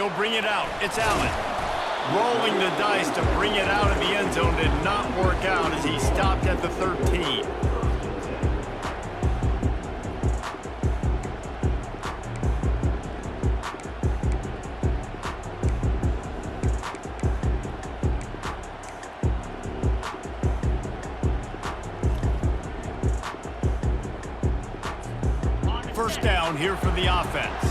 He'll bring it out. It's Allen. Rolling the dice to bring it out of the end zone did not work out as he stopped at the 13. First down here for the offense.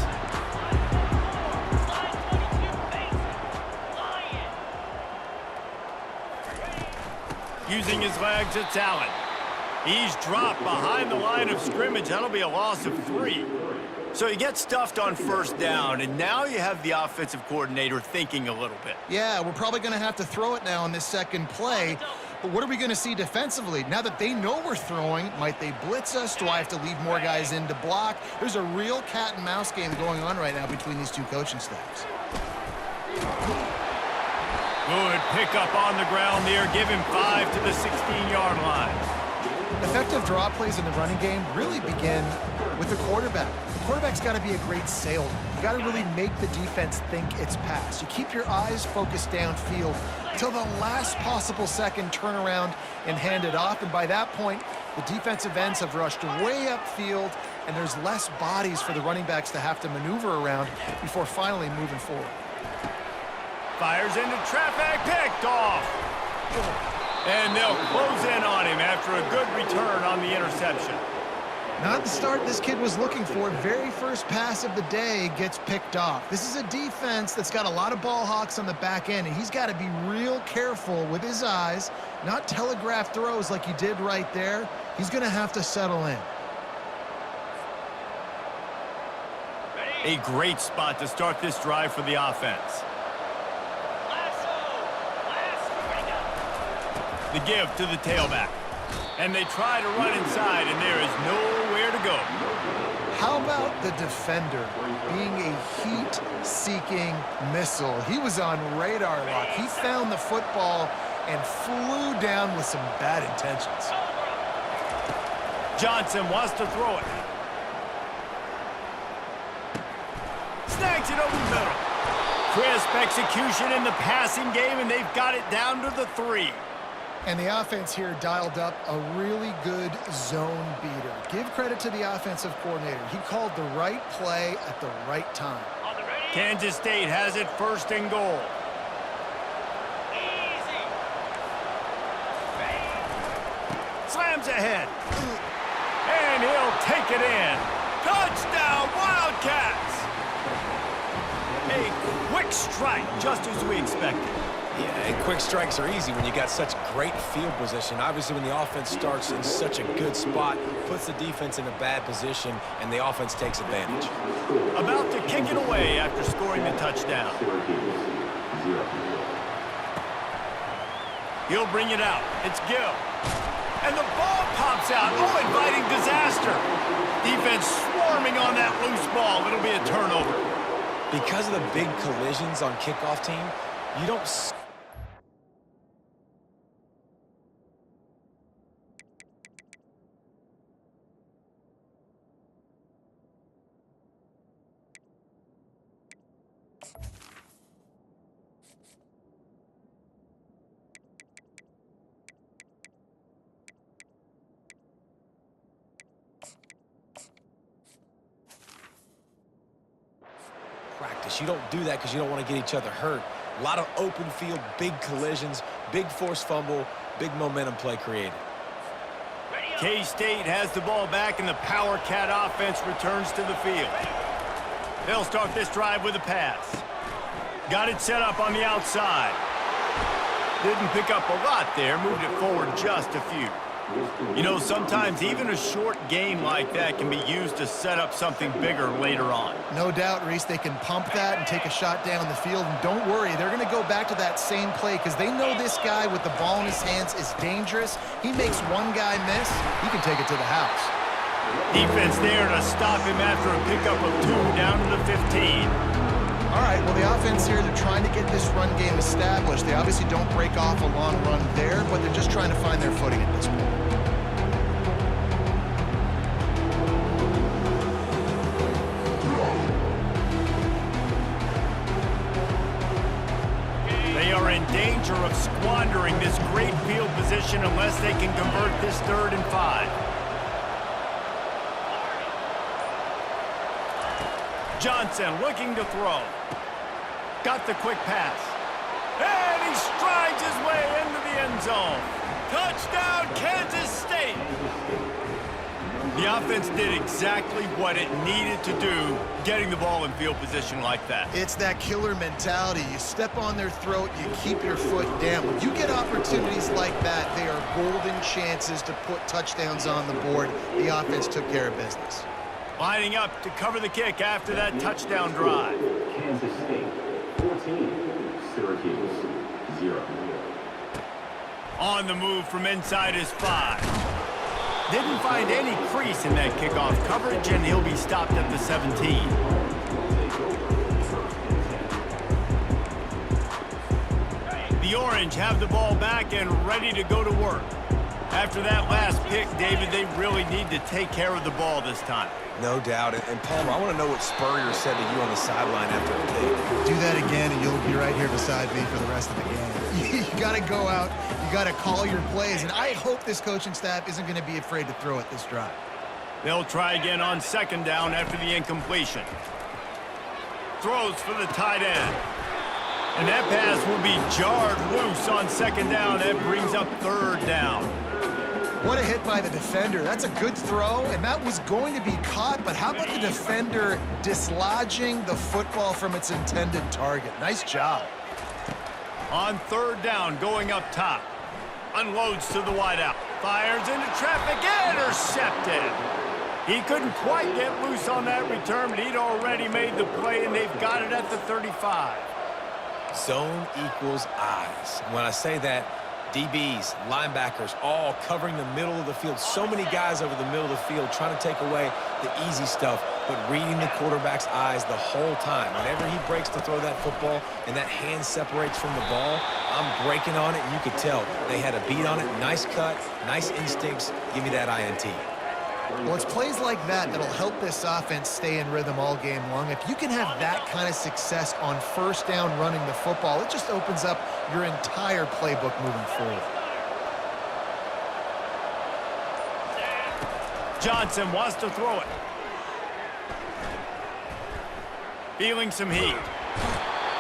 Using his legs, it's Allen. He's dropped behind the line of scrimmage. That'll be a loss of 3. So you get stuffed on first down, and now you have the offensive coordinator thinking a little bit. Yeah, we're probably going to have to throw it now in this second play. But what are we going to see defensively? Now that they know we're throwing, might they blitz us? Do I have to leave more guys in to block? There's a real cat and mouse game going on right now between these two coaching staffs. Good pickup on the ground there. Give him 5 to the 16-yard line. Effective draw plays in the running game really begin with the quarterback. The quarterback's got to be a great salesman. You got to really make the defense think it's pass. You keep your eyes focused downfield till the last possible second, turn around and hand it off. And by that point, the defensive ends have rushed way upfield, and there's less bodies for the running backs to have to maneuver around before finally moving forward. Fires into traffic, picked off. And they'll close in on him after a good return on the interception. Not the start this kid was looking for. Very first pass of the day gets picked off. This is a defense that's got a lot of ball hawks on the back end, and he's got to be real careful with his eyes, not telegraph throws like he did right there. He's going to have to settle in. A great spot to start this drive for the offense. The give to the tailback. And they try to run inside, and there is nowhere to go. How about the defender being a heat-seeking missile? He was on radar lock. He found the football and flew down with some bad intentions. Johnson wants to throw it. Snags it over the middle. Crisp execution in the passing game, and they've got it down to the 3. And the offense here dialed up a really good zone beater. Give credit to the offensive coordinator. He called the right play at the right time. Kansas State has it 1st and goal. Slams ahead. And he'll take it in. Touchdown, Wildcats! A quick strike, just as we expected. Yeah, and quick strikes are easy when you got such great field position. Obviously, when the offense starts in such a good spot, puts the defense in a bad position, and the offense takes advantage. About to kick it away after scoring the touchdown. He'll bring it out. It's Gill. And the ball pops out. Oh, inviting disaster. Defense swarming on that loose ball. It'll be a turnover. Because of the big collisions on kickoff team, you don't... practice. You don't do that because you don't want to get each other hurt. A lot of open field, big collisions, big forced fumble, big momentum play created. K-State has the ball back, and the Power Cat offense returns to the field. They'll start this drive with a pass. Got it set up on the outside. Didn't pick up a lot there, moved it forward just a few. You know, sometimes even a short game like that can be used to set up something bigger later on. No doubt, Reese, they can pump that and take a shot down the field. And don't worry, they're going to go back to that same play because they know this guy with the ball in his hands is dangerous. He makes one guy miss, he can take it to the house. Defense there to stop him after a pickup of 2 down to the 15. All right, well, the offense here, they're trying to get this run game established. They obviously don't break off a long run there, but they're just trying to find their footing at this point. squandering this great field position unless they can convert this 3rd and 5. Johnson looking to throw. Got the quick pass. And he strides his way into the end zone. Touchdown, Kansas State! The offense did exactly what it needed to do, getting the ball in field position like that. It's that killer mentality. You step on their throat, you keep your foot down. When you get opportunities like that, they are golden chances to put touchdowns on the board. The offense took care of business. Lining up to cover the kick after that touchdown drive. Kansas State, 14. Syracuse, 0. On the move from inside his 5. Didn't find any crease in that kickoff coverage, and he'll be stopped at the 17. The Orange have the ball back and ready to go to work. After that last pick, David, they really need to take care of the ball this time. No doubt. And Palmer, I want to know what Spurrier said to you on the sideline after the pick. Do that again, and you'll be right here beside me for the rest of the game. You got to go out. You got to call your plays, and I hope this coaching staff isn't going to be afraid to throw it this drive. They'll try again on 2nd down after the incompletion. Throws for the tight end. And that pass will be jarred loose on 2nd down. That brings up 3rd down. What a hit by the defender. That's a good throw, and that was going to be caught, but how about the defender dislodging the football from its intended target? Nice job. On 3rd down, going up top. Unloads to the wideout. Fires into traffic. Intercepted. He couldn't quite get loose on that return, but he'd already made the play, and they've got it at the 35. Zone equals eyes. When I say that, DBs, linebackers, all covering the middle of the field. So many guys over the middle of the field trying to take away the easy stuff, but reading the quarterback's eyes the whole time. Whenever he breaks to throw that football and that hand separates from the ball, I'm breaking on it, and you could tell they had a beat on it. Nice cut, nice instincts. Give me that INT. Well, it's plays like that that'll help this offense stay in rhythm all game long. If you can have that kind of success on 1st down running the football, it just opens up your entire playbook moving forward. Johnson wants to throw it. Feeling some heat.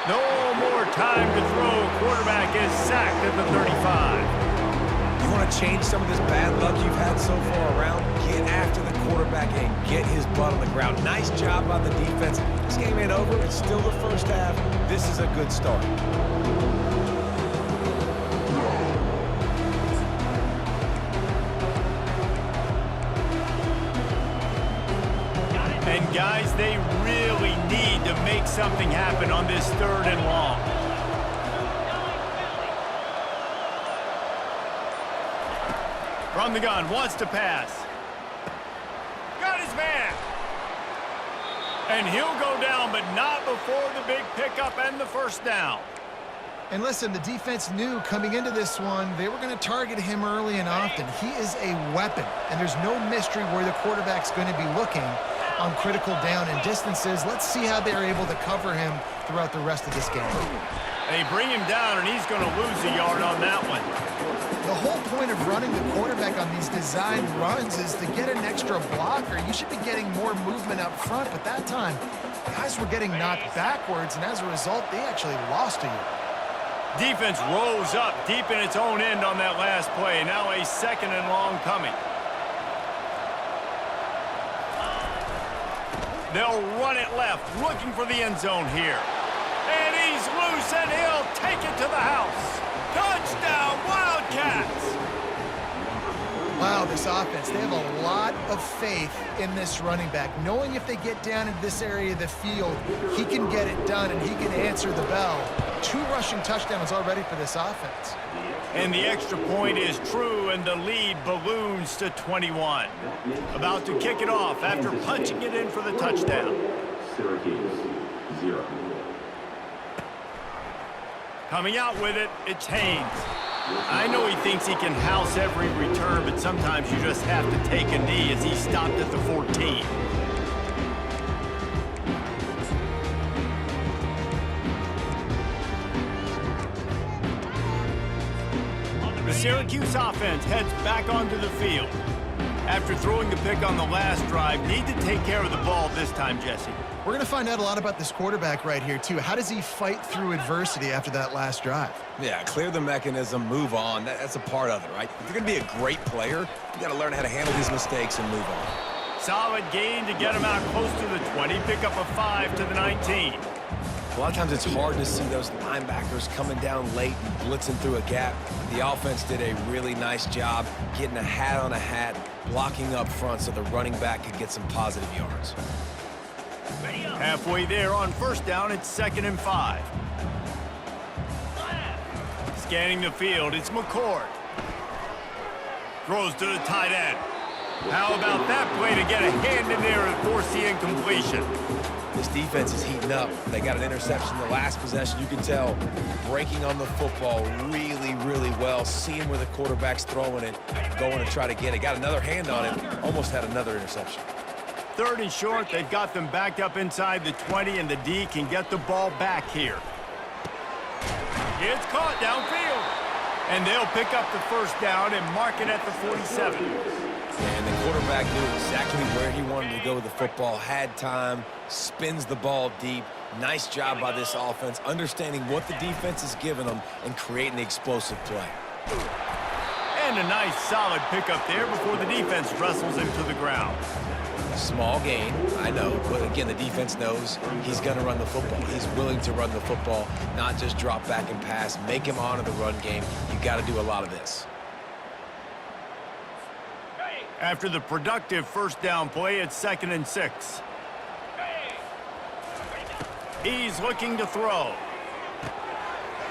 No more time to throw. Quarterback is sacked at the 35. You want to change some of this bad luck you've had so far around? Get after the quarterback and get his butt on the ground. Nice job by the defense. This game ain't over. It's still the 1st half. This is a good start. And guys, they really need to make something happen on this 3rd and long. From the gun, wants to pass. Got his man. And he'll go down, but not before the big pickup and the 1st down. And listen, the defense knew coming into this one, they were going to target him early and often. He is a weapon, and there's no mystery where the quarterback's going to be looking on critical down and distances. Let's see how they're able to cover him throughout the rest of this game. They bring him down, and he's going to lose a yard on that one. The whole point of running the quarterback on these designed runs is to get an extra blocker. You should be getting more movement up front, but that time, guys were getting knocked backwards, and as a result, they actually lost a yard. Defense rose up deep in its own end on that last play. Now a 2nd and long coming. They'll run it left, looking for the end zone here. And he's loose, and he'll take it to the house. Touchdown, Wildcats! Wow, this offense, they have a lot of faith in this running back, knowing if they get down in this area of the field, he can get it done and he can answer the bell. 2 rushing touchdowns already for this offense. And the extra point is true, and the lead balloons to 21. About to kick it off after punching it in for the touchdown. Syracuse, 0. Coming out with it, it's Haynes. I know he thinks he can house every return, but sometimes you just have to take a knee as he stopped at the 14. Syracuse offense heads back onto the field. After throwing the pick on the last drive, need to take care of the ball this time, Jesse. We're going to find out a lot about this quarterback right here, too. How does he fight through adversity after that last drive? Yeah, clear the mechanism, move on. That's a part of it, right? If you're going to be a great player, you got to learn how to handle these mistakes and move on. Solid gain to get him out close to the 20. Pick up a 5 to the 19. A lot of times it's hard to see those linebackers coming down late and blitzing through a gap. The offense did a really nice job getting a hat on a hat, blocking up front so the running back could get some positive yards. Halfway there on first down, it's 2nd and 5. Scanning the field, it's McCord. Throws to the tight end. How about that play to get a hand in there and force the incompletion? This defense is heating up. They got an interception the last possession. You can tell breaking on the football really, really well. Seeing where the quarterback's throwing it, going to try to get it. Got another hand on it. Almost had another interception. 3rd and short. They've got them backed up inside the 20, and the D can get the ball back here. It's caught downfield. And they'll pick up the first down and mark it at the 47. And the quarterback knew exactly where he wanted to go with the football, had time, spins the ball deep. Nice job by this offense, understanding what the defense is giving them and creating the explosive play. And a nice solid pickup there before the defense wrestles him to the ground. Small gain, I know, but again, the defense knows he's going to run the football. He's willing to run the football, not just drop back and pass, make him honor the run game. You got to do a lot of this. After the productive first down play, it's 2nd and 6. He's looking to throw.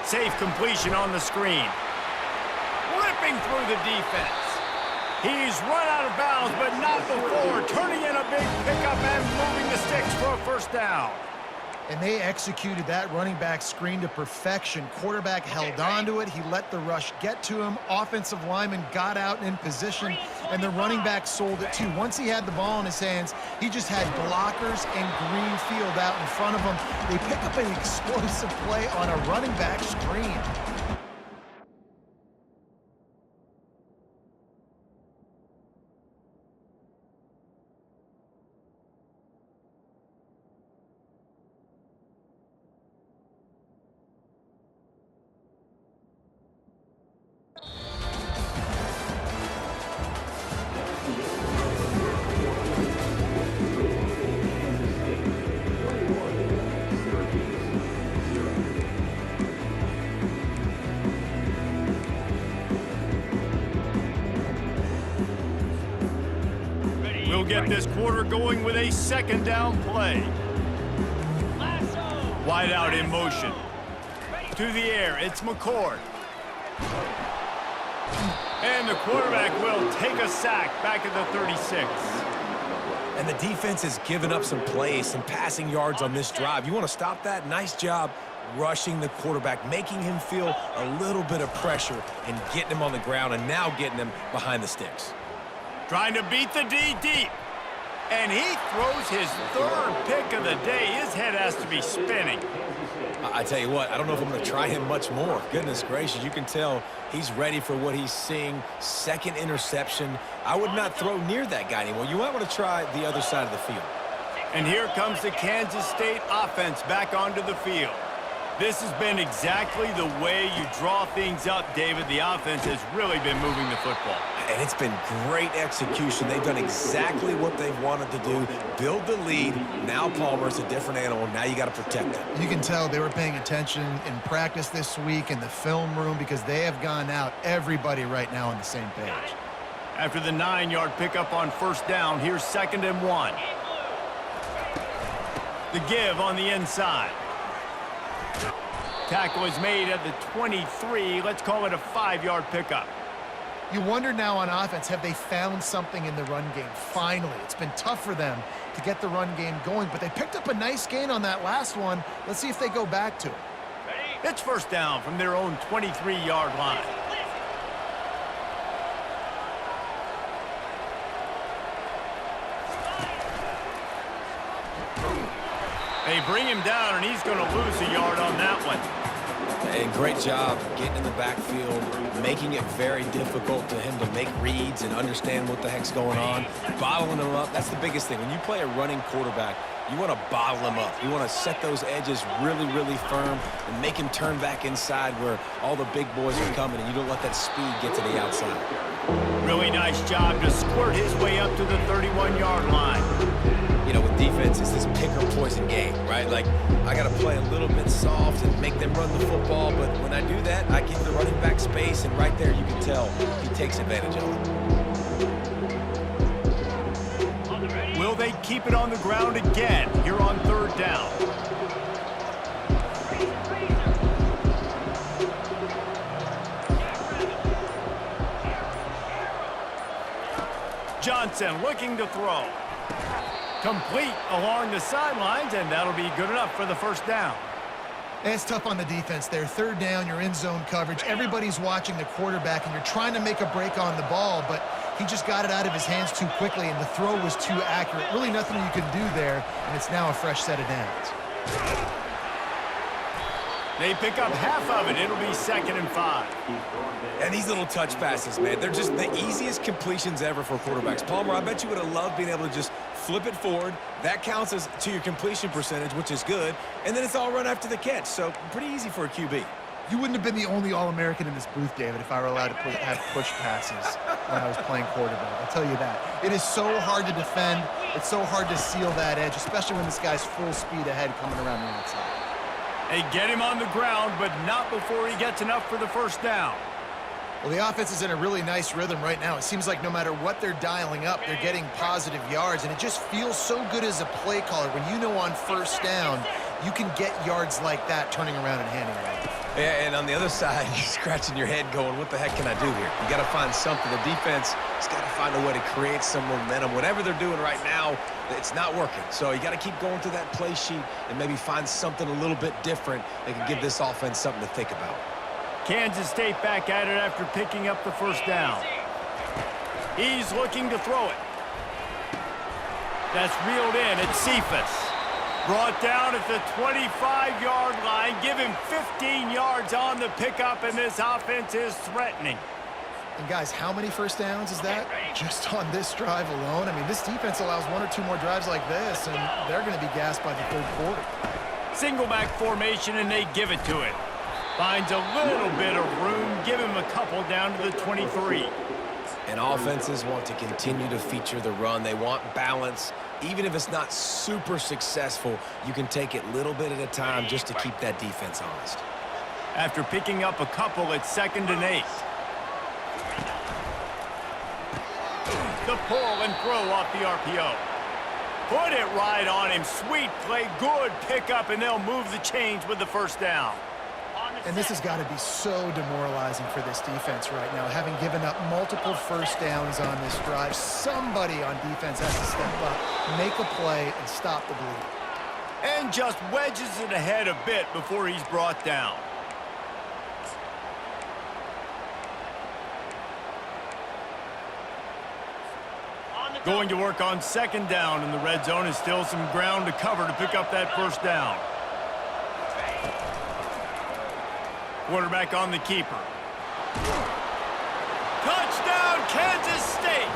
Safe completion on the screen. Ripping through the defense. He's run out of bounds, but not before. Turning in a big pickup and moving the sticks for a first down. And they executed that running back screen to perfection. Quarterback held on to it. He let the rush get to him. Offensive lineman got out in position, and the running back sold it too. Once he had the ball in his hands, he just had blockers and green field out in front of him. They pick up an explosive play on a running back screen. We'll get this quarter going with a 2nd down play. Wide out in motion. To the air, it's McCord. And the quarterback will take a sack back at the 36. And the defense has given up some plays, some passing yards on this drive. You want to stop that? Nice job rushing the quarterback, making him feel a little bit of pressure and getting him on the ground and now getting him behind the sticks. Trying to beat the D deep. And he throws his 3rd pick of the day. His head has to be spinning. I tell you what, I don't know if I'm going to try him much more. Goodness gracious, you can tell he's ready for what he's seeing. 2nd interception. I would not throw near that guy anymore. You might want to try the other side of the field. And here comes the Kansas State offense back onto the field. This has been exactly the way you draw things up, David. The offense has really been moving the football. And it's been great execution. They've done exactly what they've wanted to do. Build the lead. Now Palmer's a different animal. Now you got to protect him. You can tell they were paying attention in practice this week in the film room because they have gone out, everybody right now on the same page. After the 9-yard pickup on first down, here's 2nd and 1. The give on the inside. Tackle is made at the 23. Let's call it a 5-yard pickup. You wonder now on offense, have they found something in the run game? Finally, it's been tough for them to get the run game going, but they picked up a nice gain on that last one. Let's see if they go back to it. It's first down from their own 23-yard line. They bring him down, and he's going to lose a yard on that one. And great job getting in the backfield, making it very difficult to him to make reads and understand what the heck's going on, bottling him up. That's the biggest thing. When you play a running quarterback, you want to bottle him up. You want to set those edges really, really firm and make him turn back inside where all the big boys are coming, and you don't let that speed get to the outside. Really nice job to squirt his way up to the 31-yard line. You know, with defense, it's this pick or poison game, right? Like, I got to play a little bit soft and make them run the football, but when I do that, I give the running back space, and right there you can tell he takes advantage of it. Will they keep it on the ground again here on 3rd down? Johnson looking to throw. Complete along the sidelines, and that'll be good enough for the 1st down. And it's tough on the defense there. 3rd down, you're in zone coverage. Everybody's watching the quarterback, and you're trying to make a break on the ball, but he just got it out of his hands too quickly, and the throw was too accurate. Really nothing you can do there, and it's now a fresh set of downs. They pick up half of it. It'll be 2nd and 5. And these little touch passes, man, they're just the easiest completions ever for quarterbacks. Palmer, I bet you would have loved being able to just flip it forward. That counts as to your completion percentage, which is good. And then it's all run after the catch. So pretty easy for a QB. You wouldn't have been the only All-American in this booth, David, if I were allowed to have push passes when I was playing quarterback. I'll tell you that. It is so hard to defend. It's so hard to seal that edge, especially when this guy's full speed ahead coming around the outside. They get him on the ground, but not before he gets enough for the 1st down. Well, the offense is in a really nice rhythm right now. It seems like no matter what they're dialing up, they're getting positive yards, and it just feels so good as a play caller when you know on 1st down you can get yards like that turning around and handing it off. Yeah, and on the other side, you're scratching your head going, what the heck can I do here? You got to find something. The defense has got to find a way to create some momentum. Whatever they're doing right now, it's not working. So you got to keep going through that play sheet and maybe find something a little bit different that can give this offense something to think about. Kansas State back at it after picking up the 1st down. He's looking to throw it. That's reeled in at Cephas. Brought down at the 25-yard line. Give him 15 yards on the pickup, and this offense is threatening. And guys, how many 1st downs is that? Just on this drive alone? I mean, this defense allows 1 or 2 more drives like this, and they're going to be gassed by the 3rd quarter. Single back formation, and they give it to it. Finds a little bit of room. Give him a couple down to the 23. And offenses want to continue to feature the run. They want balance. Even if it's not super successful, you can take it little bit at a time just to keep that defense honest. After picking up a couple, it's 2nd and 8. The pull and throw off the RPO. Put it right on him. Sweet play, good pickup, and they'll move the chains with the 1st down. And this has got to be so demoralizing for this defense right now. Having given up multiple 1st downs on this drive, somebody on defense has to step up, make a play, and stop the bleed. And just wedges it ahead a bit before he's brought down. Going to work on 2nd down, and the red zone is still some ground to cover to pick up that 1st down. Quarterback on the keeper. Touchdown, Kansas State!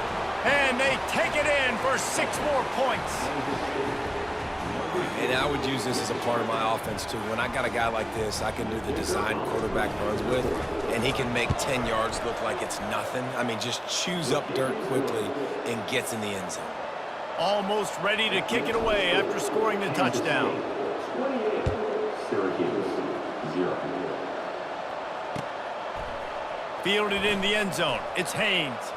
And they take it in for 6 more points. And I would use this as a part of my offense, too. When I got a guy like this, I can do the design quarterback runs with, and he can make 10 yards look like it's nothing. I mean, just chews up dirt quickly and gets in the end zone. Almost ready to kick it away after scoring the touchdown. 28, Syracuse, 0. Fielded in the end zone. It's Haynes.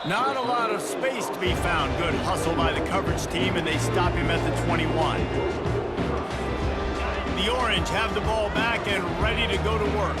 Not a lot of space to be found. Good hustle by the coverage team, and they stop him at the 21. The Orange have the ball back and ready to go to work.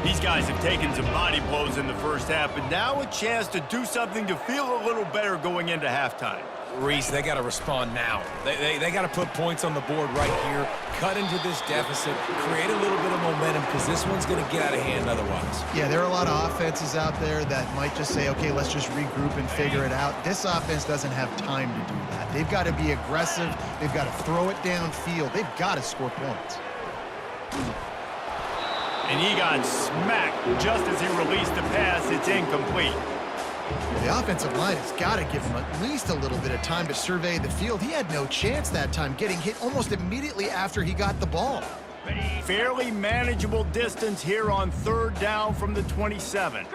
These guys have taken some body blows in the 1st half, but now a chance to do something to feel a little better going into halftime. Reese, they got to respond now. They got to put points on the board right here, cut into this deficit, create a little bit of momentum, because this one's going to get out of hand otherwise. Yeah, there are a lot of offenses out there that might just say, okay, let's just regroup and figure it out. This offense doesn't have time to do that. They've got to be aggressive. They've got to throw it downfield. They've got to score points. And he got smacked just as he released the pass. It's incomplete. The offensive line has got to give him at least a little bit of time to survey the field. He had no chance that time, getting hit almost immediately after he got the ball. Fairly manageable distance here on 3rd down from the 27.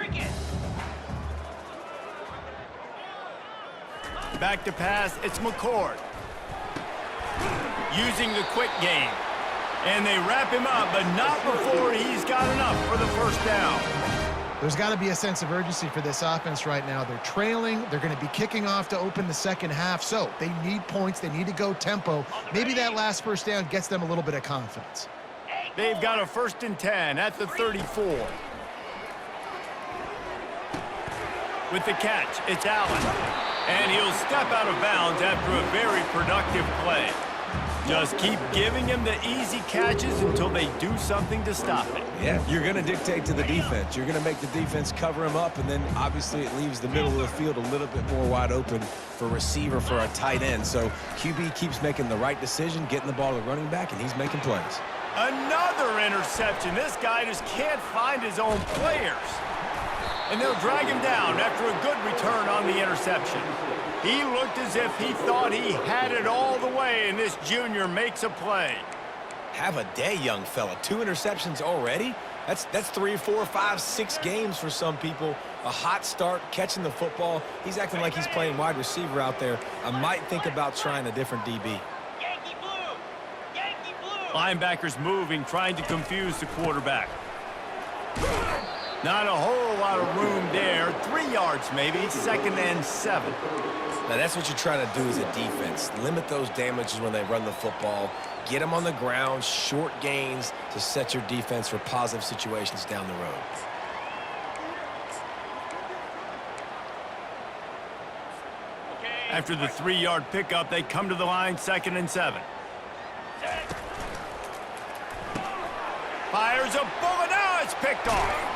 Back to pass, it's McCord. Using the quick game. And they wrap him up, but not before he's got enough for the 1st down. There's got to be a sense of urgency for this offense right now. They're trailing. They're going to be kicking off to open the 2nd half, so they need points. They need to go tempo. Maybe that last 1st down gets them a little bit of confidence. They've got a 1st and 10 at the 34. With the catch, it's Allen. And he'll step out of bounds after a very productive play. Just keep giving him the easy catches until they do something to stop it. Yeah, you're going to dictate to the defense. You're going to make the defense cover him up, and then obviously it leaves the middle of the field a little bit more wide open for receiver, for a tight end. So QB keeps making the right decision, getting the ball to the running back, and he's making plays. Another interception. This guy just can't find his own players. And they'll drag him down after a good return on the interception. He looked as if he thought he had it all the way, and this junior makes a play. Have a day, young fella. 2 interceptions already? That's 3, 4, 5, 6 games for some people. A hot start, catching the football. He's acting like he's playing wide receiver out there. I might think about trying a different DB. Yankee blue! Yankee blue! Linebackers moving, trying to confuse the quarterback. Not a whole lot of room there. 3 yards maybe, 2nd and 7. Now, that's what you're trying to do as a defense. Limit those damages when they run the football. Get them on the ground, short gains to set your defense for positive situations down the road. After the 3-yard pickup, they come to the line, 2nd and 7. Fires a bullet. Now it's picked off.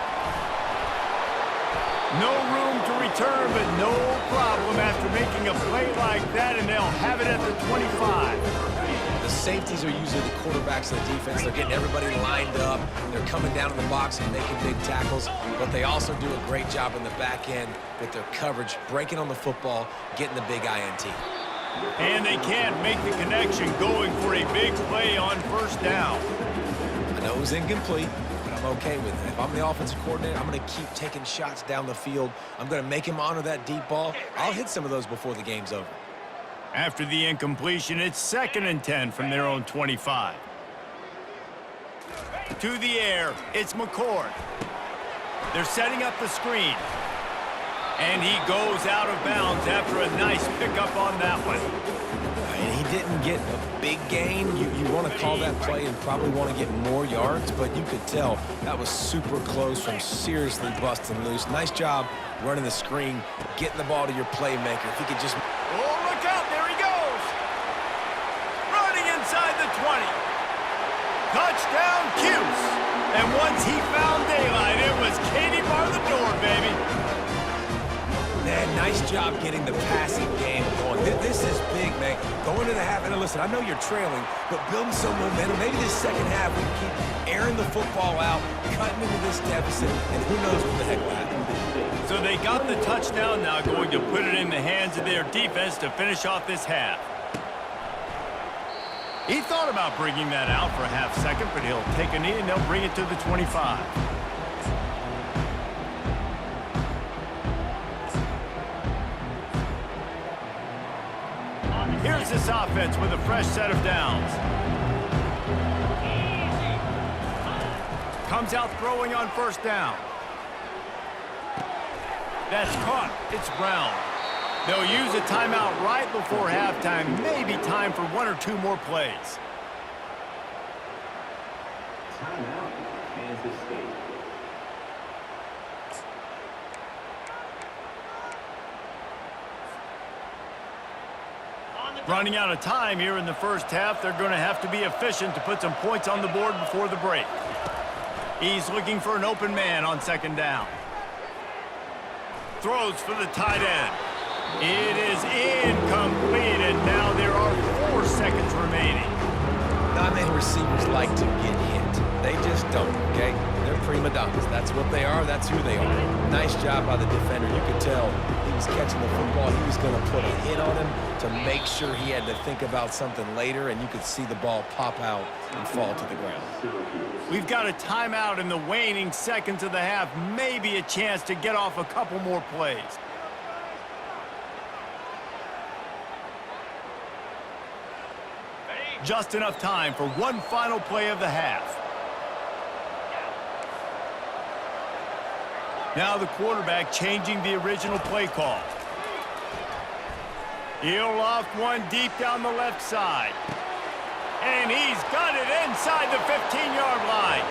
No room to return, but no problem after making a play like that, and they'll have it at the 25. The safeties are usually the quarterbacks of the defense. They're getting everybody lined up. They're coming down in the box and making big tackles, but they also do a great job in the back end with their coverage, breaking on the football, getting the big INT. And they can't make the connection, going for a big play on 1st down. I know it was incomplete, but I'm okay with it. If I'm the offensive coordinator, I'm going to keep taking shots down the field. I'm going to make him honor that deep ball. I'll hit some of those before the game's over. After the incompletion, it's 2nd and 10 from their own 25. To the air, it's McCord. They're setting up the screen. And he goes out of bounds after a nice pickup on that one. And he didn't get a big gain. You want to call that play and probably want to get more yards, but you could tell that was super close from seriously busting loose. Nice job running the screen, getting the ball to your playmaker. If he could just... Oh, look out, there he goes! Running inside the 20. Touchdown, Cuse! And once he found daylight, it was Katie bar the door, baby. Man, nice job getting the passing game going. This is big, man. Going to the half, and listen, I know you're trailing, but building some momentum. Maybe this 2nd half we keep airing the football out, cutting into this deficit, and who knows what the heck will happen. So they got the touchdown, now going to put it in the hands of their defense to finish off this half. He thought about bringing that out for a half-second, but he'll take a knee and they'll bring it to the 25. Here's this offense with a fresh set of downs. Comes out throwing on 1st down. That's caught. It's Brown. They'll use a timeout right before halftime. Maybe time for 1 or 2 more plays. Timeout, Kansas State. Running out of time here in the 1st half. They're going to have to be efficient to put some points on the board before the break. He's looking for an open man on 2nd down. Throws for the tight end. It is incomplete, and now there are 4 seconds remaining. Non-man receivers like to get hit. They just don't, okay? They're prima donnas. That's what they are. That's who they are. Nice job by the defender. You could tell he was catching the football. He was going to put a hit on him to make sure he had to think about something later, and you could see the ball pop out and fall to the ground. We've got a timeout in the waning seconds of the half. Maybe a chance to get off a couple more plays. Just enough time for one final play of the half. Now the quarterback changing the original play call. He'll loft one deep down the left side. And he's got it inside the 15-yard line.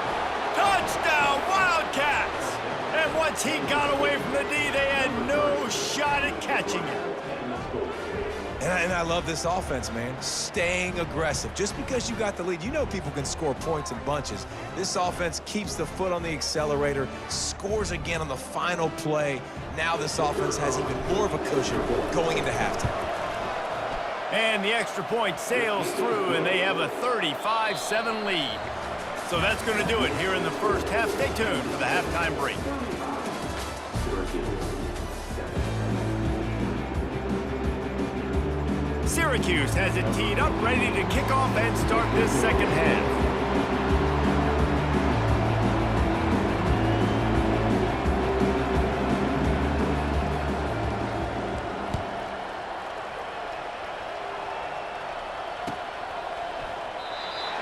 Touchdown, Wildcats! And once he got away from the D, they had no shot at catching it. And I love this offense, man. Staying aggressive. Just because you got the lead, you know people can score points in bunches. This offense keeps the foot on the accelerator, scores again on the final play. Now this offense has even more of a cushion going into halftime. And the extra point sails through, and they have a 35-7 lead. So that's going to do it here in the first half. Stay tuned for the halftime break. Syracuse has it teed up, ready to kick off and start this second half.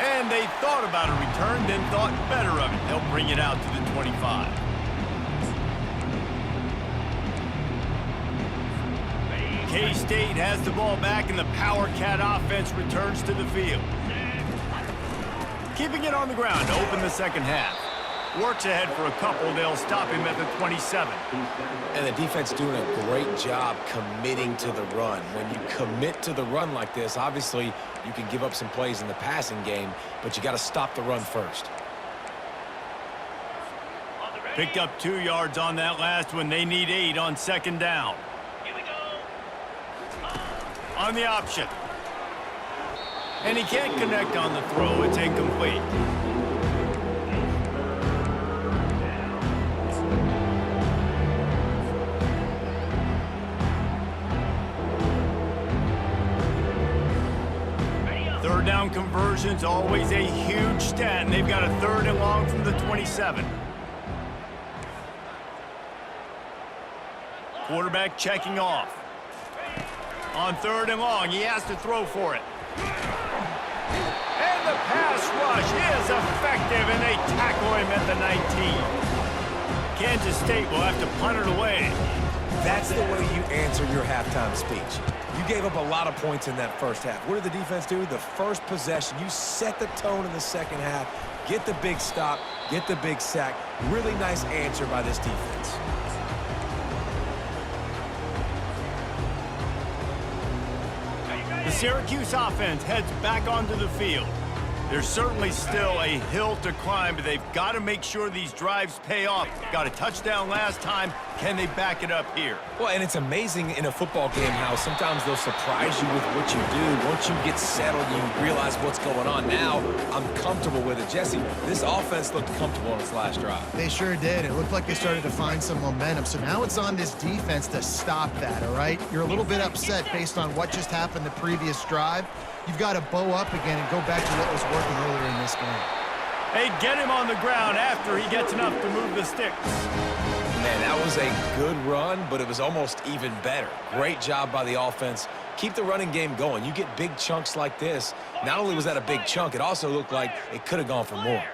And they thought about a return, then thought better of it. They'll bring it out to the 25. K-State has the ball back, and the Power Cat offense returns to the field. Keeping it on the ground to open the second half. Works ahead for a couple. They'll stop him at the 27. And the defense doing a great job committing to the run. When you commit to the run like this, obviously you can give up some plays in the passing game, but you got to stop the run first. Picked up 2 yards on that last one. They need 8 on second down. On the option. And he can't connect on the throw. It's incomplete. Third down conversions, always a huge stat, and they've got a 3rd and long from the 27. Quarterback checking off. On 3rd and long, he has to throw for it. And the pass rush is effective, and they tackle him at the 19. Kansas State will have to punt it away. That's the way you answer your halftime speech. You gave up a lot of points in that first half. What did the defense do? The first possession, you set the tone in the second half, get the big stop, get the big sack. Really nice answer by this defense. The Syracuse offense heads back onto the field. There's certainly still a hill to climb, but they've got to make sure these drives pay off. Got a touchdown last time. Can they back it up here? Well, and it's amazing in a football game how sometimes they'll surprise you with what you do. Once you get settled, you realize what's going on. Now, I'm comfortable with it. Jesse, this offense looked comfortable on its last drive. They sure did. It looked like they started to find some momentum. So now it's on this defense to stop that, all right? You're a little bit upset based on what just happened the previous drive. You've got to bow up again and go back to what was working earlier in this game. They get him on the ground after he gets enough to move the sticks. Man, that was a good run, but it was almost even better. Great job by the offense. Keep the running game going. You get big chunks like this. Not only was that a big chunk, it also looked like it could have gone for more.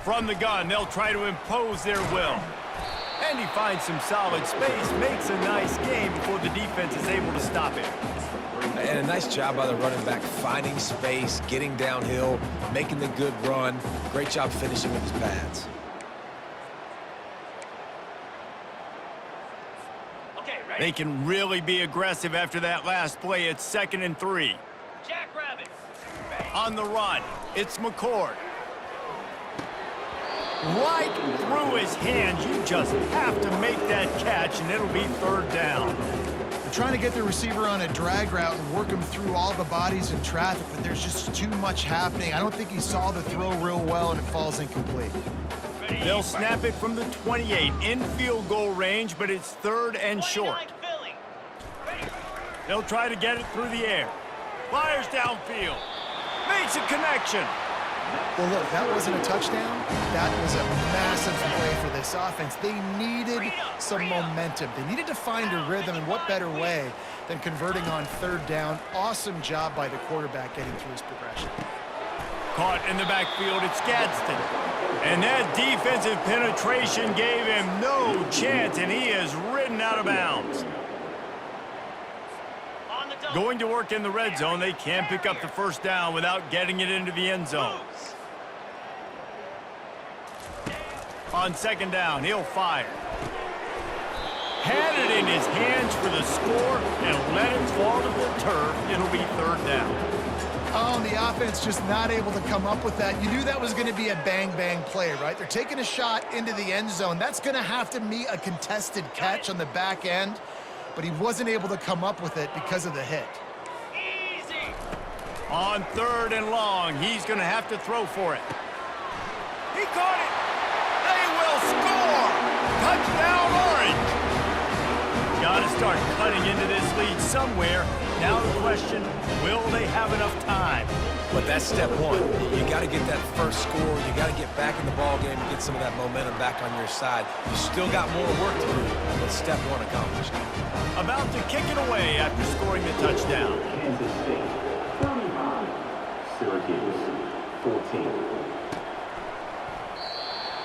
From the gun, they'll try to impose their will. And he finds some solid space, makes a nice game before the defense is able to stop him. And a nice job by the running back, finding space, getting downhill, making the good run. Great job finishing with his pads. They can really be aggressive after that last play. It's 2nd and 3. Jackrabbit. On the run, it's McCord. Right through his hands. You just have to make that catch, and it'll be 3rd down. They're trying to get the receiver on a drag route and work him through all the bodies in traffic, but there's just too much happening. I don't think he saw the throw real well, and it falls incomplete. They'll snap it from the 28 in field goal range, but it's 3rd and short. They'll try to get it through the air. Fires downfield. Makes a connection. Well, look, that wasn't a touchdown. That was a massive play for this offense. They needed some momentum. They needed to find a rhythm, and what better way than converting on 3rd down. Awesome job by the quarterback getting through his progression. Caught in the backfield, it's Gadsden. And that defensive penetration gave him no chance, and he is ridden out of bounds. Going to work in the red zone, they can't pick up the 1st down without getting it into the end zone. On 2nd down, he'll fire. Had it in his hands for the score and let it fall to the turf. It'll be 3rd down. Oh, and the offense just not able to come up with that. You knew that was going to be a bang-bang play, right? They're taking a shot into the end zone. That's going to have to be a contested catch on the back end, but he wasn't able to come up with it because of the hit. Easy. On 3rd and long, he's going to have to throw for it. He caught it. They will score. Touchdown, Orange. Got to start cutting into this lead somewhere. Now the question, will they have enough time? But that's step one. You got to get that first score. You got to get back in the ball game and get some of that momentum back on your side. You still got more work to do, but step one accomplished. About to kick it away after scoring the touchdown. Kansas State 35, Syracuse 14.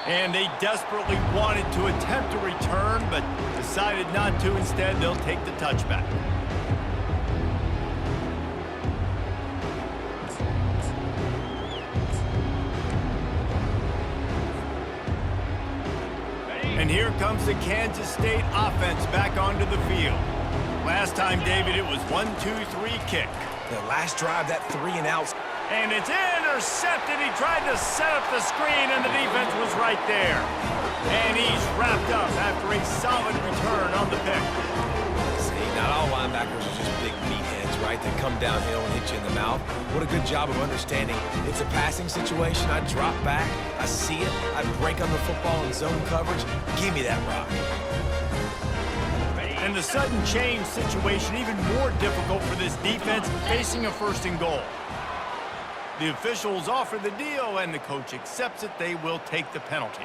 And they desperately wanted to attempt a return, but decided not to. Instead, they'll take the touchback. And here comes the Kansas State offense back onto the field. Last time, David, it was 1-2-3 kick. The last drive, that 3 and out. And it's intercepted. He tried to set up the screen, and the defense was right there. And he's wrapped up after a solid return on the pick. See, not all linebackers are just big meatheads, right? They come downhill and hit you in the mouth. What a good job of understanding. It's a passing situation. I drop back. I see it. I break on the football in zone coverage. Give me that rock. And the sudden change situation even more difficult for this defense facing a 1st and goal. The officials offer the deal, and the coach accepts it. They will take the penalty.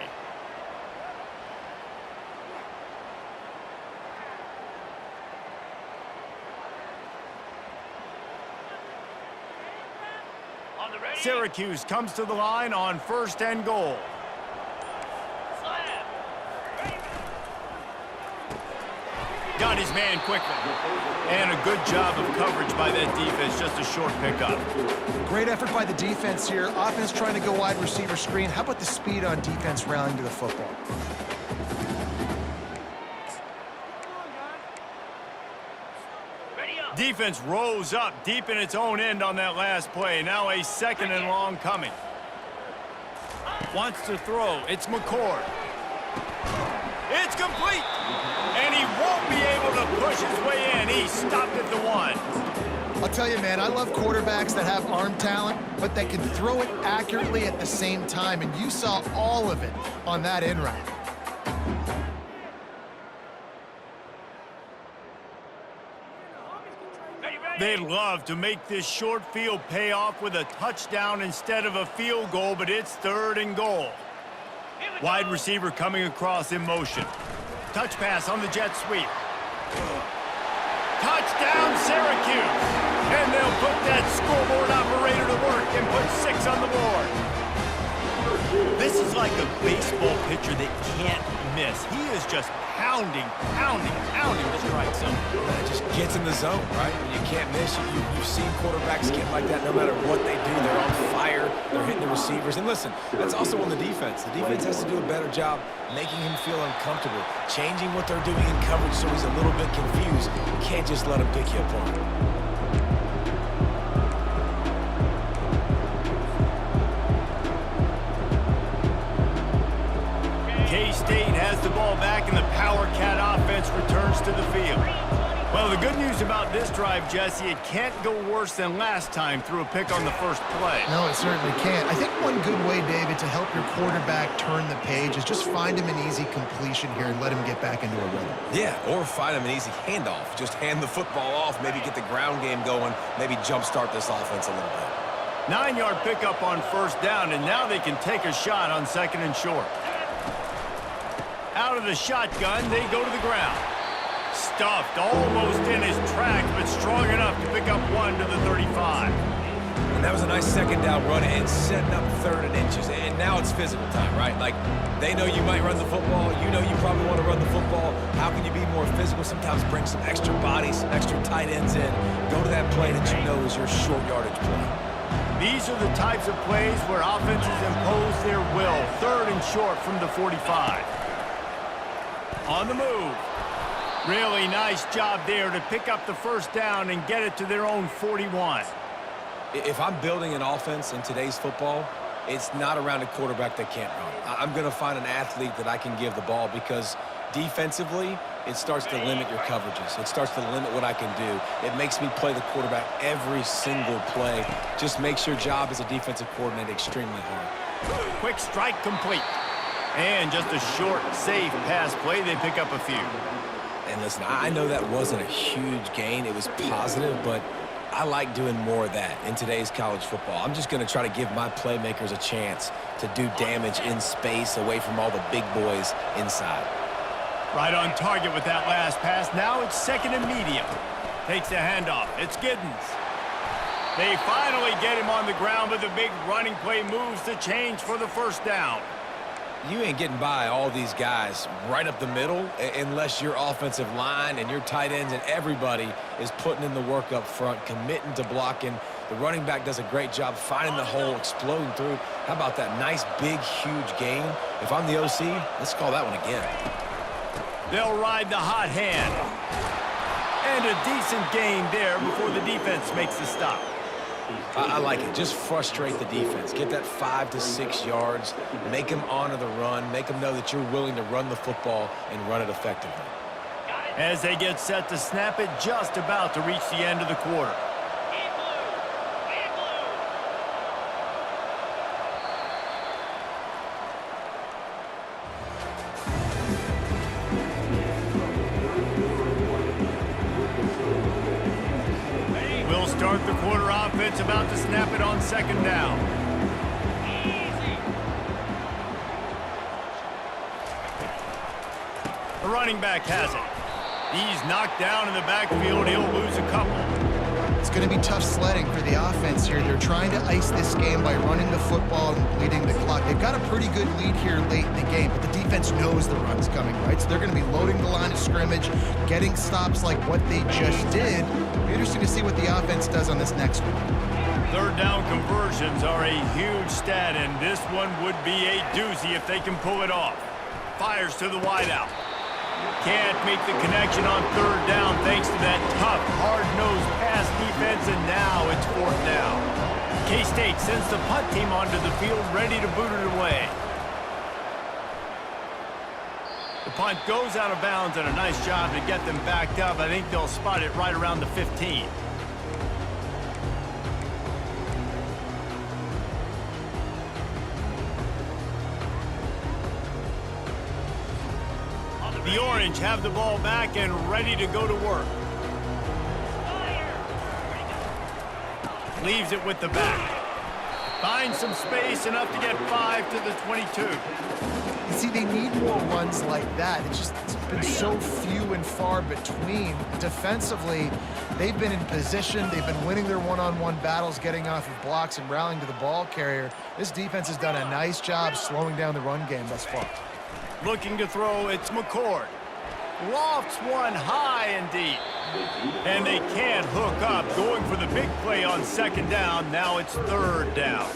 Syracuse comes to the line on 1st and goal. Got his man quickly. And a good job of coverage by that defense. Just a short pickup. Great effort by the defense here. Offense trying to go wide receiver screen. How about the speed on defense rallying to the football? Defense rose up deep in its own end on that last play. Now a 2nd and long coming. Wants to throw. It's McCord. It's complete. And he won't be able to push his way in. He stopped at the 1. I'll tell you, man, I love quarterbacks that have arm talent, but that can throw it accurately at the same time, and you saw all of it on that end route. They'd love to make this short field pay off with a touchdown instead of a field goal, but it's 3rd and goal. Wide receiver coming across in motion. Touch pass on the jet sweep. Touchdown, Syracuse. And they'll put that scoreboard operator to work and put 6 on the board. This is like a baseball pitcher that can't miss. He is just pounding the strike zone. It just gets in the zone, right? When you can't miss, you've seen quarterbacks get like that no matter what they do. They're on fire. They're hitting the receivers. And listen, that's also on the defense. The defense has to do a better job making him feel uncomfortable, changing what they're doing in coverage so he's a little bit confused. You can't just let him pick you apart. K-State has the ball back, and the Power Cat offense returns to the field. Well, the good news about this drive, Jesse, it can't go worse than last time through a pick on the first play. No, it certainly can't. I think one good way, David, to help your quarterback turn the page is just find him an easy completion here and let him get back into a rhythm. Yeah, or find him an easy handoff. Just hand the football off, maybe get the ground game going, maybe jumpstart this offense a little bit. 9-yard pickup on first down, and now they can take a shot on second and short. Out of the shotgun, they go to the ground. Stuffed almost in his track, but strong enough to pick up 1 to the 35. And that was a nice second down run and setting up 3rd and inches. And now it's physical time, right? Like, they know you might run the football. You know you probably want to run the football. How can you be more physical? Sometimes bring some extra bodies, some extra tight ends in. Go to that play that you know is your short yardage play. These are the types of plays where offenses impose their will. 3rd and short from the 45. On the move. Really nice job there to pick up the first down and get it to their own 41. If I'm building an offense in today's football, it's not around a quarterback that can't run. I'm going to find an athlete that I can give the ball because defensively, it starts to limit your coverages. It starts to limit what I can do. It makes me play the quarterback every single play. Just makes your job as a defensive coordinator extremely hard. Quick strike complete. And just a short, safe pass play. They pick up a few. And listen, I know that wasn't a huge gain. It was positive, but I like doing more of that in today's college football. I'm just going to try to give my playmakers a chance to do damage in space away from all the big boys inside. Right on target with that last pass. Now it's 2nd and medium. Takes the handoff. It's Giddens. They finally get him on the ground, but the big running play moves the change for the first down. You ain't getting by all these guys right up the middle unless your offensive line and your tight ends and everybody is putting in the work up front, committing to blocking. The running back does a great job finding the hole, exploding through. How about that nice, big, huge gain? If I'm the OC, let's call that one again. They'll ride the hot hand. And a decent gain there before the defense makes the stop. I like it. Just frustrate the defense. Get that 5 to 6 yards. Make them honor the run. Make them know that you're willing to run the football and run it effectively. As they get set to snap it, just about to reach the end of the quarter. We'll start the quarter offense, about to snap it on 2nd down. The running back has it. He's knocked down in the backfield. He'll lose a couple. It's going to be tough sledding for the offense here. They're trying to ice this game by running the football and bleeding the clock. They've got a pretty good lead here late in the game, but the defense knows the run's coming, right? So they're going to be loading the line of scrimmage, getting stops like what they just did. It'll be interesting to see what the offense does on this next one. 3rd down conversions are a huge stat, and this one would be a doozy if they can pull it off. Fires to the wideout. Can't make the connection on 3rd down thanks to that tough, hard-nosed pass defense, and now it's 4th down. K-State sends the punt team onto the field, ready to boot it away. The punt goes out of bounds, and a nice job to get them backed up. I think they'll spot it right around the 15. The Orange have the ball back and ready to go to work. Leaves it with the back. Finds some space, enough to get 5 to the 22. You see, they need more runs like that. It's been so few and far between. Defensively, they've been in position. They've been winning their one-on-one battles, getting off of blocks and rallying to the ball carrier. This defense has done a nice job slowing down the run game thus far. Looking to throw, it's McCord. Lofts one high and deep. And they can't hook up. Going for the big play on 2nd down. Now it's 3rd down.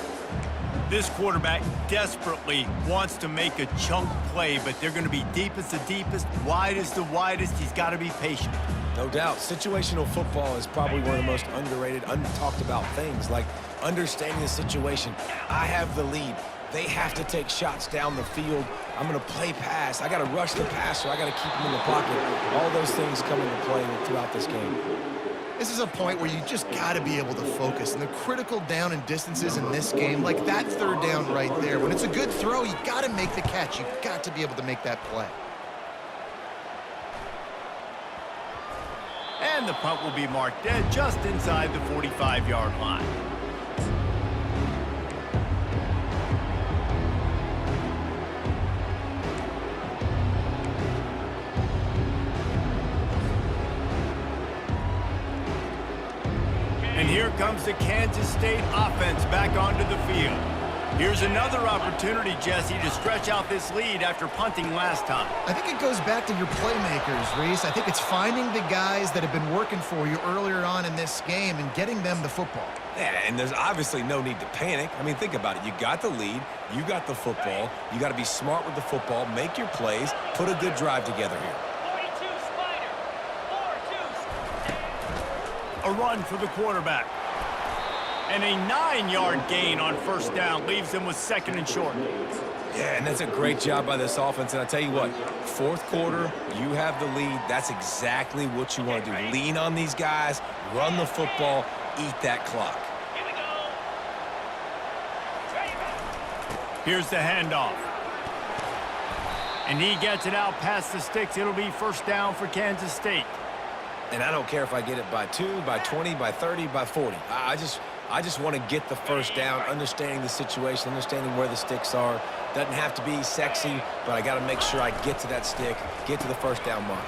This quarterback desperately wants to make a chunk play, but they're going to be deep as the deepest, wide as the widest. He's got to be patient. No doubt. Situational football is probably one of the most underrated, untalked about things, like understanding the situation. I have the lead. They have to take shots down the field. I'm going to play pass. I got to rush the passer. I got to keep him in the pocket. All those things come into play throughout this game. This is a point where you just got to be able to focus. And the critical down and distances in this game, like that third down right there, when it's a good throw, you got to make the catch. You've got to be able to make that play. And the punt will be marked dead just inside the 45-yard line. And here comes the Kansas State offense back onto the field. Here's another opportunity, Jesse, to stretch out this lead after punting last time. I think it goes back to your playmakers, Reese. I think it's finding the guys that have been working for you earlier on in this game and getting them the football. Yeah, and there's obviously no need to panic. I mean, think about it. You got the lead. You got the football. You got to be smart with the football, make your plays, put a good drive together here. 42 Spider. 4-2. A run for the quarterback. And a 9-yard gain on first down leaves them with second and short. Yeah, and that's a great job by this offense. And I tell you what, fourth quarter, you have the lead. That's exactly what you want to do. Lean on these guys, run the football, eat that clock. Here we go. Here's the handoff. And he gets it out past the sticks. It'll be first down for Kansas State. And I don't care if I get it by 2, by 20, by 30, by 40. I just want to get the first down, understanding the situation, understanding where the sticks are. Doesn't have to be sexy, but I got to make sure I get to that stick, get to the first down mark.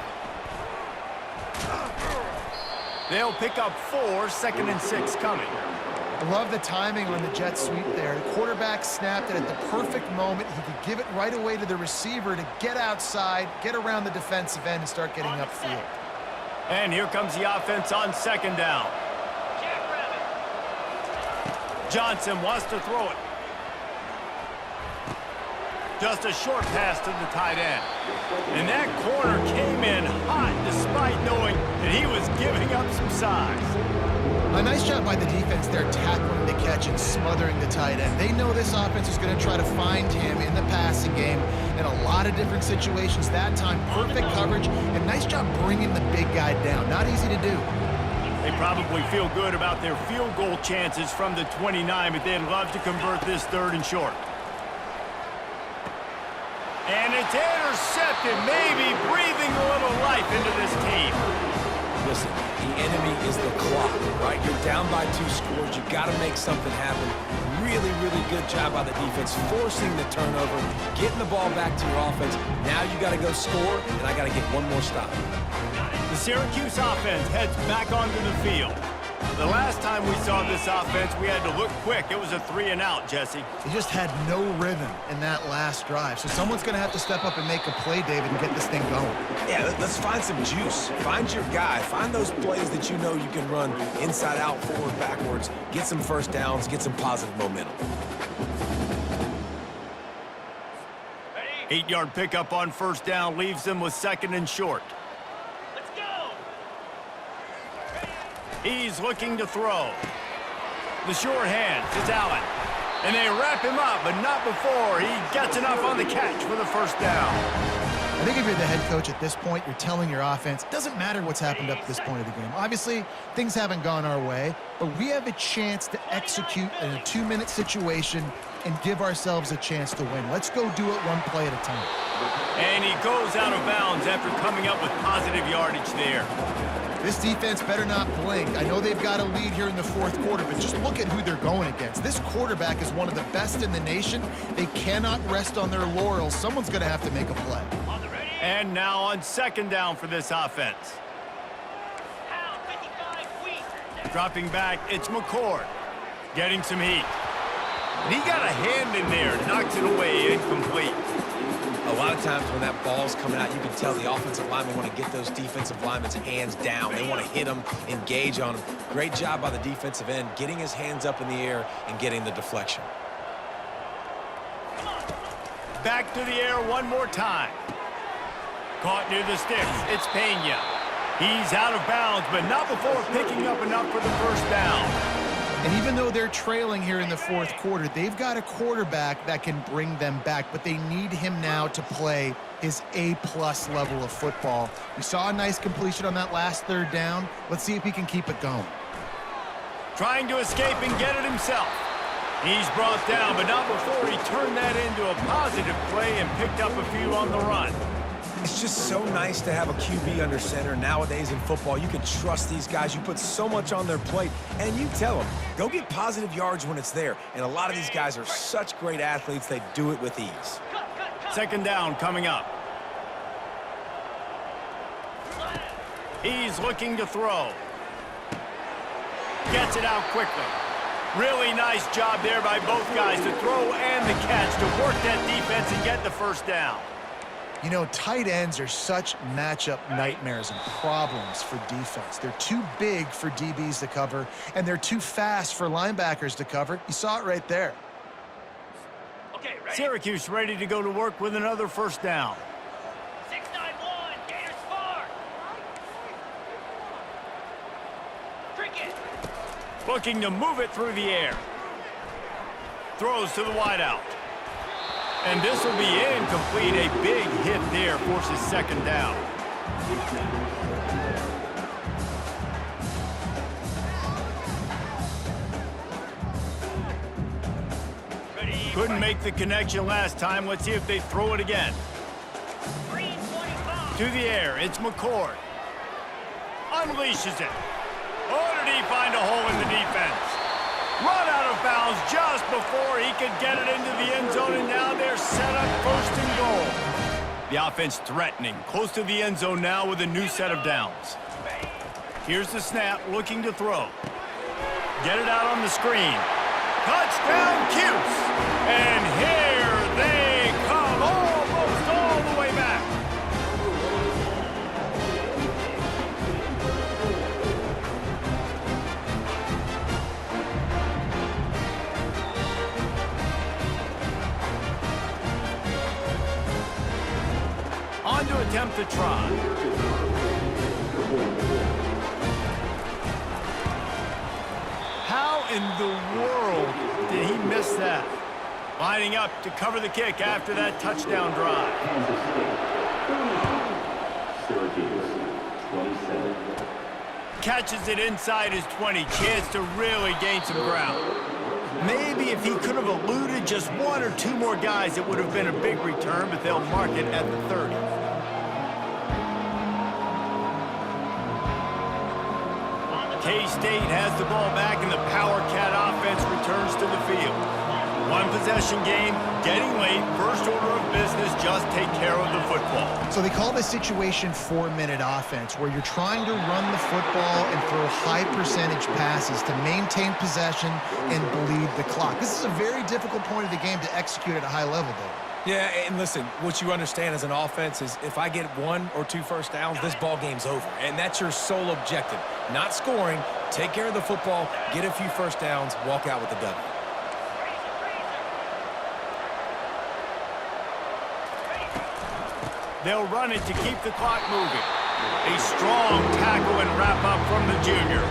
They'll pick up 4, second and 6 coming. I love the timing on the jet sweep there. The quarterback snapped it at the perfect moment. He could give it right away to the receiver to get outside, get around the defensive end, and start getting upfield. And here comes the offense on second down. Johnson wants to throw it. Just a short pass to the tight end. And that corner came in hot despite knowing that he was giving up some size. A nice job by the defense there, tackling the catch and smothering the tight end. They know this offense is going to try to find him in the passing game in a lot of different situations. That time, perfect coverage, and nice job bringing the big guy down. Not easy to do. They probably feel good about their field goal chances from the 29, but they'd love to convert this third and short. And it's intercepted, maybe breathing a little life into this team. Listen, the enemy is the clock, right? You're down by 2 scores. You got to make something happen. Really, really good job by the defense, forcing the turnover, getting the ball back to your offense. Now you got to go score, and I got to get one more stop. The Syracuse offense heads back onto the field. The last time we saw this offense, we had to look quick. It was a 3-and-out, Jesse. He just had no rhythm in that last drive. So someone's going to have to step up and make a play, David, and get this thing going. Yeah, let's find some juice. Find your guy. Find those plays that you know you can run inside out, forward, backwards. Get some first downs. Get some positive momentum. 8-yard pickup on first down leaves them with second and short. Let's go. He's looking to throw. The short hands, it's Allen. And they wrap him up, but not before he gets enough on the catch for the first down. I think if you're the head coach at this point, you're telling your offense, it doesn't matter what's happened up to this point of the game. Obviously, things haven't gone our way, but we have a chance to execute in a 2-minute situation and give ourselves a chance to win. Let's go do it one play at a time. And he goes out of bounds after coming up with positive yardage there. This defense better not blink. I know they've got a lead here in the fourth quarter, but just look at who they're going against. This quarterback is one of the best in the nation. They cannot rest on their laurels. Someone's going to have to make a play. And now on second down for this offense. Pound 55 wheat. Dropping back, it's McCord. Getting some heat. And he got a hand in there, knocks it away, incomplete. A lot of times when that ball's coming out, you can tell the offensive linemen want to get those defensive linemen's hands down. They want to hit them, engage on them. Great job by the defensive end, getting his hands up in the air and getting the deflection. Back to the air one more time. Caught near the sticks. It's Pena. He's out of bounds, but not before picking up enough for the first down. And even though they're trailing here in the fourth quarter, they've got a quarterback that can bring them back, but they need him now to play his A-plus level of football. We saw a nice completion on that last third down. Let's see if he can keep it going. Trying to escape and get it himself. He's brought down, but not before he turned that into a positive play and picked up a few on the run. It's just so nice to have a QB under center. Nowadays in football, you can trust these guys. You put so much on their plate, and you tell them, go get positive yards when it's there. And a lot of these guys are such great athletes, they do it with ease. Second down coming up. He's looking to throw. Gets it out quickly. Really nice job there by both guys to throw and the catch to work that defense and get the first down. You know, tight ends are such matchup nightmares and problems for defense. They're too big for DBs to cover, and they're too fast for linebackers to cover. You saw it right there. Okay, ready? Syracuse ready to go to work with another first down. 6-9-1, Gators far. Cricket. Looking to move it through the air. Throws to the wideout. And this will be incomplete. A big hit there forces second down. Couldn't make the connection last time. Let's see if they throw it again. Green 25. To the air, it's McCord. Unleashes it. Oh, did he find a hole in the defense? Run out of bounds just before he could get it into the end zone, and now they're set up first and goal. The offense threatening, close to the end zone now with a new set of downs. Here's the snap, looking to throw. Get it out on the screen. Touchdown, Cuse! And here they come, almost all the way back. On to attempt to try. How in the world did he miss that? Lining up to cover the kick after that touchdown drive. Syracuse, 27. Catches it inside his 20. Chance to really gain some ground. Maybe if he could have eluded just one or two more guys, it would have been a big return, but they'll mark it at the 30. K-State has the ball back, and the Power Cat offense returns to the field. One possession game, getting late, first order of business, just take care of the football. So they call this situation 4-minute offense, where you're trying to run the football and throw high percentage passes to maintain possession and bleed the clock. This is a very difficult point of the game to execute at a high level, though. Yeah, and listen, what you understand as an offense is if I get 1 or 2 first downs, this ball game's over. And that's your sole objective. Not scoring, take care of the football, get a few first downs, walk out with the W. They'll run it to keep the clock moving. A strong tackle and wrap up from the junior.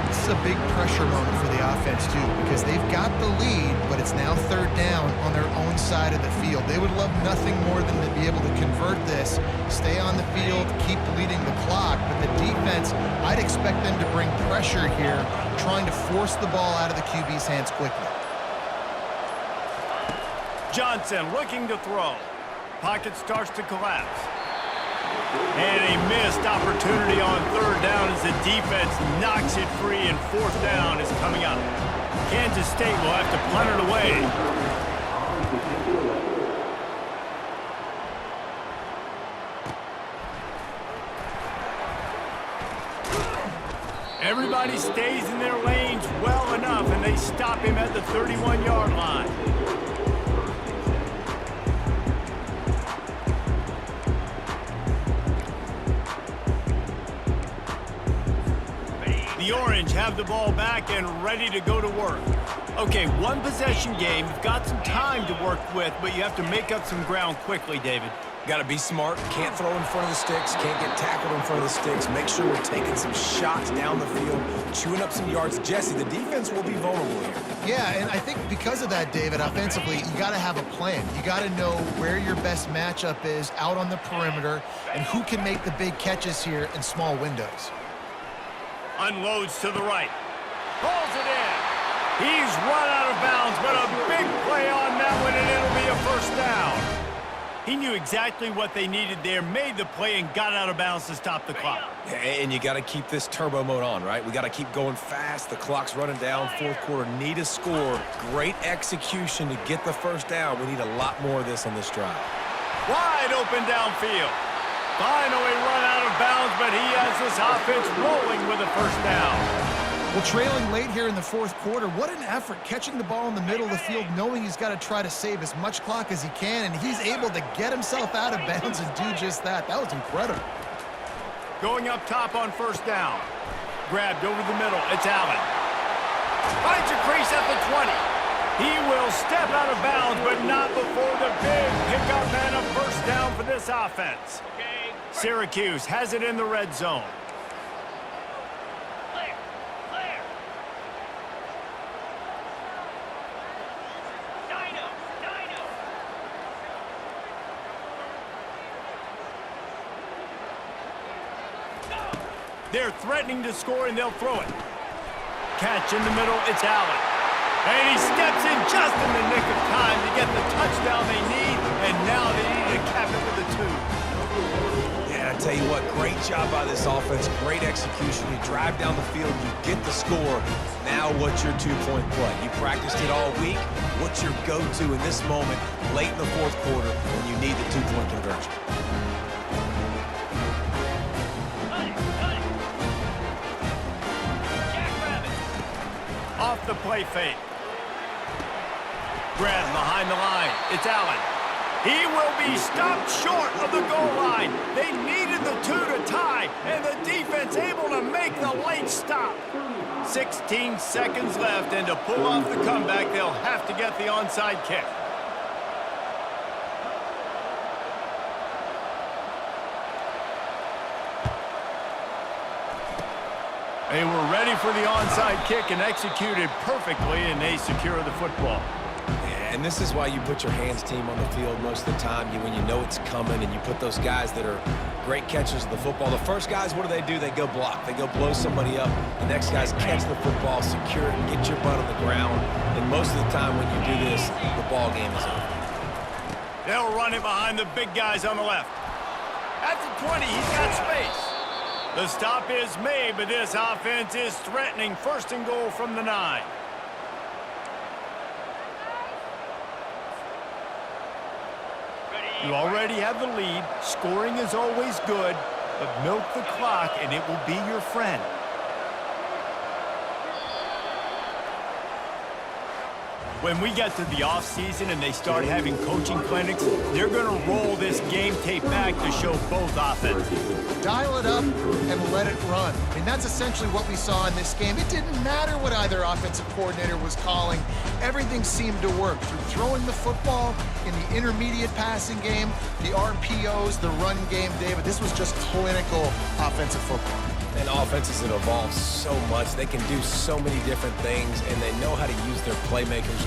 This is a big pressure moment for the offense, too, because they've got the lead, but it's now third down on their own side of the field. They would love nothing more than to be able to convert this, stay on the field, keep bleeding the clock. But the defense, I'd expect them to bring pressure here, trying to force the ball out of the QB's hands quickly. Johnson looking to throw. Pocket starts to collapse. And a missed opportunity on third down as the defense knocks it free, and fourth down is coming up. Kansas State will have to punt it away. Everybody stays in their lanes well enough, and they stop him at the 31-yard line. The Orange have the ball back and ready to go to work. Okay, one possession game. You've got some time to work with, but you have to make up some ground quickly, David. Got to be smart. Can't throw in front of the sticks. Can't get tackled in front of the sticks. Make sure we're taking some shots down the field, chewing up some yards. Jesse, the defense will be vulnerable here. Yeah, and I think because of that, David, offensively, you got to have a plan. You got to know where your best matchup is out on the perimeter and who can make the big catches here in small windows. Unloads to the right. Pulls it in. He's run out of bounds, but a big play on that one, and it'll be a first down. He knew exactly what they needed there, made the play, and got out of bounds to stop the clock. And you got to keep this turbo mode on, right? We got to keep going fast. The clock's running down. Fourth quarter, need a score. Great execution to get the first down. We need a lot more of this on this drive. Wide open downfield. Finally run out of bounds, but he has this offense rolling with a first down. Well, trailing late here in the fourth quarter, what an effort catching the ball in the middle of the field, knowing he's got to try to save as much clock as he can, and he's able to get himself out of bounds and do just that. That was incredible. Going up top on first down. Grabbed over the middle. It's Allen. Finds a crease at the 20. He will step out of bounds, but not before the big pickup and a first down for this offense. Syracuse has it in the red zone. They're threatening to score, and they'll throw it. Catch in the middle, it's Allen. And he steps in just in the nick of time to get the touchdown they need, and now they need to cap it with a 2. Yeah, I tell you what, great job by this offense. Great execution. You drive down the field, you get the score. Now what's your two-point play? You practiced it all week. What's your go-to in this moment, late in the fourth quarter, when you need the two-point conversion? Off the play fake. Grab behind the line. It's Allen. He will be stopped short of the goal line. They needed the 2 to tie, and the defense able to make the late stop. 16 seconds left, and to pull off the comeback, they'll have to get the onside kick. They were ready for the onside kick and executed perfectly, and they secure the football. And this is why you put your hands team on the field most of the time, when you know it's coming, and you put those guys that are great catchers of the football. The first guys, what do? They go block. They go blow somebody up. The next guys catch the football, secure it, and get your butt on the ground. And most of the time when you do this, the ball game is over. They'll run it behind the big guys on the left. At the 20, he's got space. The stop is made, but this offense is threatening first and goal from the 9. You already have the lead. Scoring is always good, but milk the clock and it will be your friend. When we get to the offseason and they start having coaching clinics, they're going to roll this game tape back to show both offenses. Dial it up and let it run. I mean, that's essentially what we saw in this game. It didn't matter what either offensive coordinator was calling. Everything seemed to work through throwing the football in the intermediate passing game, the RPOs, the run game, David. This was just clinical offensive football. And offenses have evolved so much. They can do so many different things, and they know how to use their playmakers